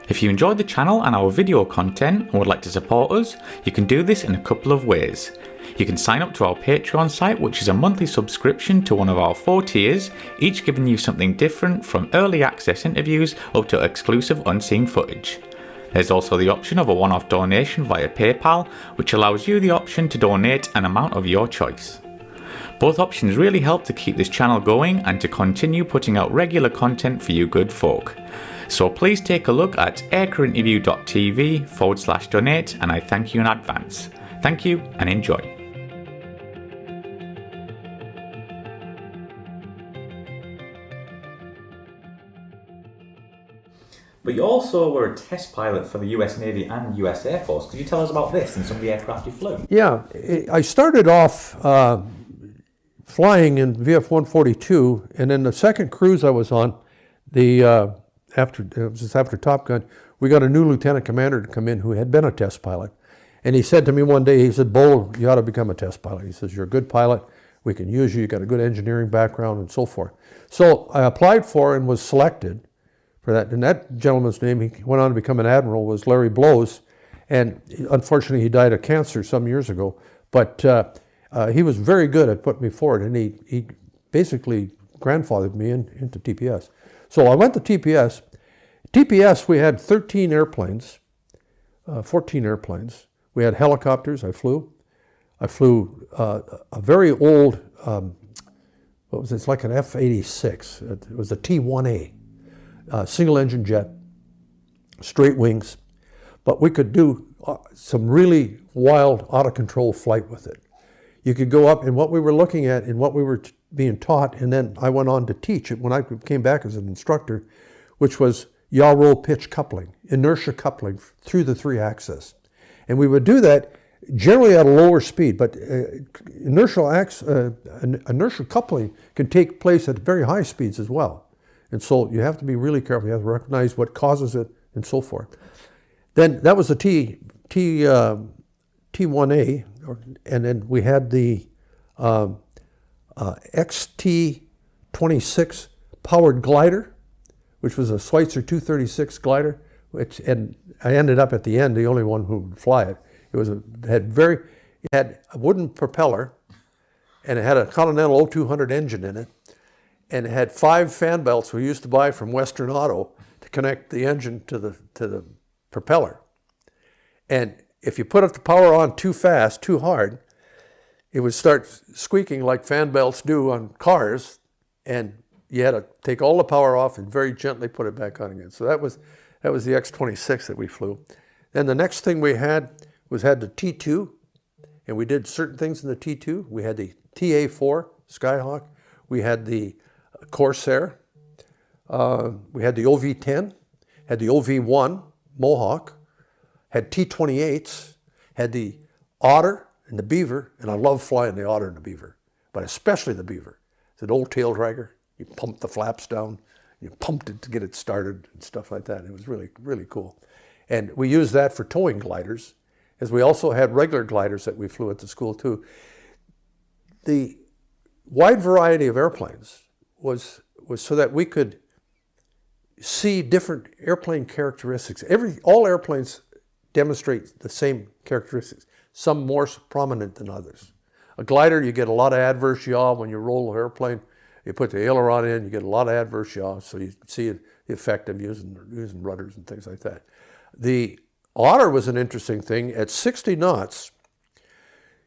If you enjoyed the channel and our video content and would like to support us, you can do this in a couple of ways. You can sign up to our Patreon site, which is a monthly subscription to one of our 4 tiers, each giving you something different from early access interviews up to exclusive unseen footage. There's also the option of a one-off donation via PayPal, which allows you the option to donate an amount of your choice. Both options really help to keep this channel going and to continue putting out regular content for you good folk. So please take a look at aircrewinterview.tv/donate, and I thank you in advance. Thank you and enjoy. But you also were a test pilot for the US Navy and US Air Force. Could you tell us about this and some of the aircraft you flew? Yeah, I started off flying in VF-142, and then the second cruise I was on, after Top Gun, we got a new lieutenant commander to come in who had been a test pilot. And he said to me one day, he said, "Bo, you ought to become a test pilot." He says, "You're a good pilot. We can use you. You got a good engineering background," and so forth. So I applied for and was selected for that. And that gentleman's name, he went on to become an admiral, was Larry Blows. And unfortunately, he died of cancer some years ago. But he was very good at putting me forward. And he basically grandfathered me into TPS. So I went to TPS. TPS, we had 13 airplanes, 14 airplanes. We had helicopters. I flew a very old, what was it? It's like an F-86. It was a T-1A, single engine jet, straight wings. But we could do some really wild, out of control flight with it. You could go up, and what we were looking at and what we were being taught, and then I went on to teach it when I came back as an instructor, which was yaw roll pitch coupling, inertia coupling through the 3-axis. And we would do that generally at a lower speed, but inertial coupling can take place at very high speeds as well. And so you have to be really careful. You have to recognize what causes it and so forth. Then that was the T-1A, and then we had the XT-26 powered glider, which was a Schweitzer 236 glider, and I ended up at the end the only one who would fly it. It had a wooden propeller, and it had a Continental 0200 engine in it, and it had 5 fan belts we used to buy from Western Auto to connect the engine to the propeller. And if you put up the power on too fast, too hard, it would start squeaking like fan belts do on cars, and you had to take all the power off and very gently put it back on again. So that was the X-26 that we flew. Then the next thing we had the T-2, and we did certain things in the T-2. We had the TA-4 Skyhawk. We had the Corsair. We had the OV-10, had the OV-1 Mohawk, had T-28s, had the Otter and the Beaver, and I love flying the Otter and the Beaver, but especially the Beaver. It's an old tail dragger. You pumped the flaps down, you pumped it to get it started and stuff like that. It was really, really cool. And we used that for towing gliders, as we also had regular gliders that we flew at the school too. The wide variety of airplanes was so that we could see different airplane characteristics. All airplanes demonstrate the same characteristics, some more prominent than others. A glider, you get a lot of adverse yaw when you roll the airplane. You put the aileron in, you get a lot of adverse yaw, so you see the effect of using rudders and things like that. The Otter was an interesting thing. At 60 knots,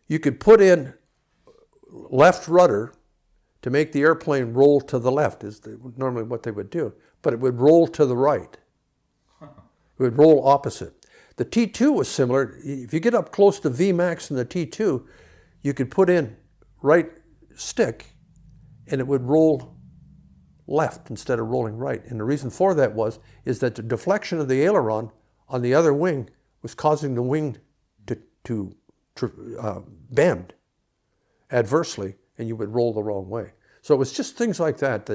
you could put in left rudder to make the airplane roll to the left, is normally what they would do, but it would roll to the right. It would roll opposite. The T-2 was similar. If you get up close to Vmax in the T-2, you could put in right stick and it would roll left instead of rolling right. And the reason for that is that the deflection of the aileron on the other wing was causing the wing to bend adversely, and you would roll the wrong way. So it was just things like that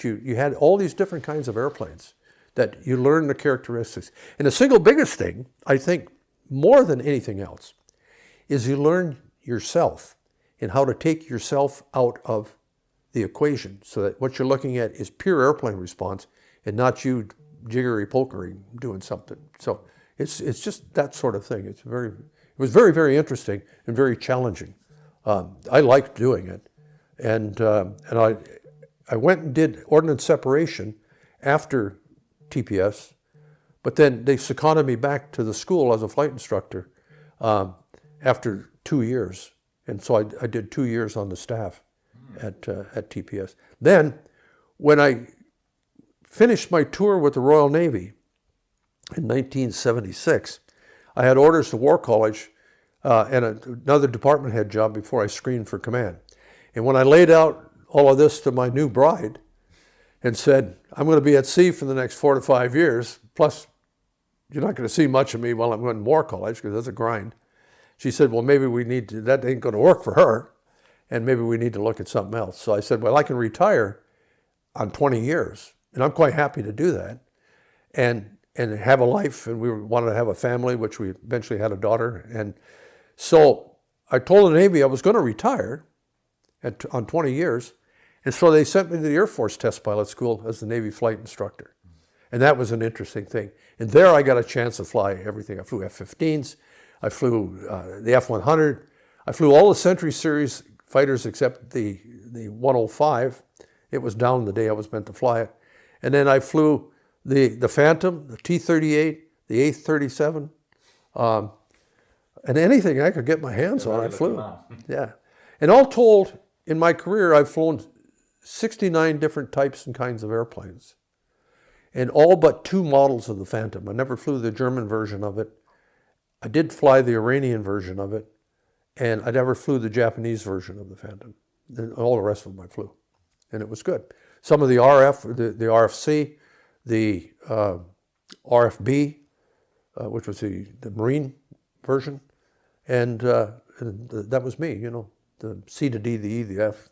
you had all these different kinds of airplanes that you learn the characteristics. And the single biggest thing, I think, more than anything else, is you learn yourself and how to take yourself out of the equation so that what you're looking at is pure airplane response and not you jiggery-pokery doing something. So it's just that sort of thing. It was very, very interesting and very challenging. I liked doing it. And I went and did ordnance separation after TPS, but then they seconded me back to the school as a flight instructor after 2 years. And so I did 2 years on the staff at TPS. Then, when I finished my tour with the Royal Navy in 1976, I had orders to War College and another department head job before I screened for command. And when I laid out all of this to my new bride and said, I'm going to be at sea for the next 4 to 5 years, plus you're not going to see much of me while I'm going to War College because that's a grind. She said, well, maybe we need to, that ain't going to work for her, and maybe we need to look at something else. So I said, well, I can retire on 20 years, and I'm quite happy to do that, and have a life, and we wanted to have a family, which we eventually had a daughter. And so I told the Navy I was going to retire on 20 years, and so they sent me to the Air Force Test Pilot School as the Navy flight instructor. And that was an interesting thing. And there I got a chance to fly everything. I flew F-15s, I flew the F-100, I flew all the Century Series fighters except the 105. It was down the day I was meant to fly it. And then I flew the Phantom, the T-38, the A-37, and anything I could get my hands on, I flew. Yeah. And all told, in my career, I've flown 69 different types and kinds of airplanes, and all but 2 models of the Phantom. I never flew the German version of it. I did fly the Iranian version of it, and I never flew the Japanese version of the Phantom. And all the rest of them I flew, and it was good. Some of the RF, the RFC, the RFB, which was the Marine version, and that was me, you know, the C to D, the E, the F.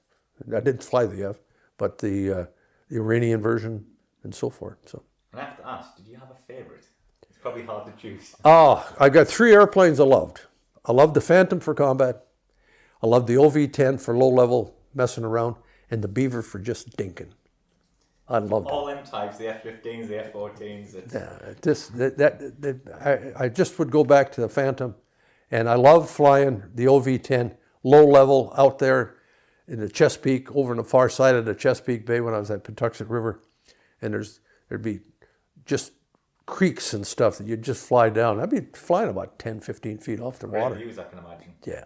I didn't fly the F, but the Iranian version and so forth. So. And I have to ask, did you have a favorite? It's probably hard to choose. Oh, I got 3 airplanes I loved. I loved the Phantom for combat. I loved the OV-10 for low-level messing around, and the Beaver for just dinking. I loved all them types, the F-15s, the F-14s. Yeah, I just would go back to the Phantom, and I loved flying the OV-10 low-level out there in the Chesapeake, over on the far side of the Chesapeake Bay when I was at Patuxent River, and there'd be just creeks and stuff that you'd just fly down. I'd be flying about 10, 15 feet off the water. Great views, I can imagine. Yeah.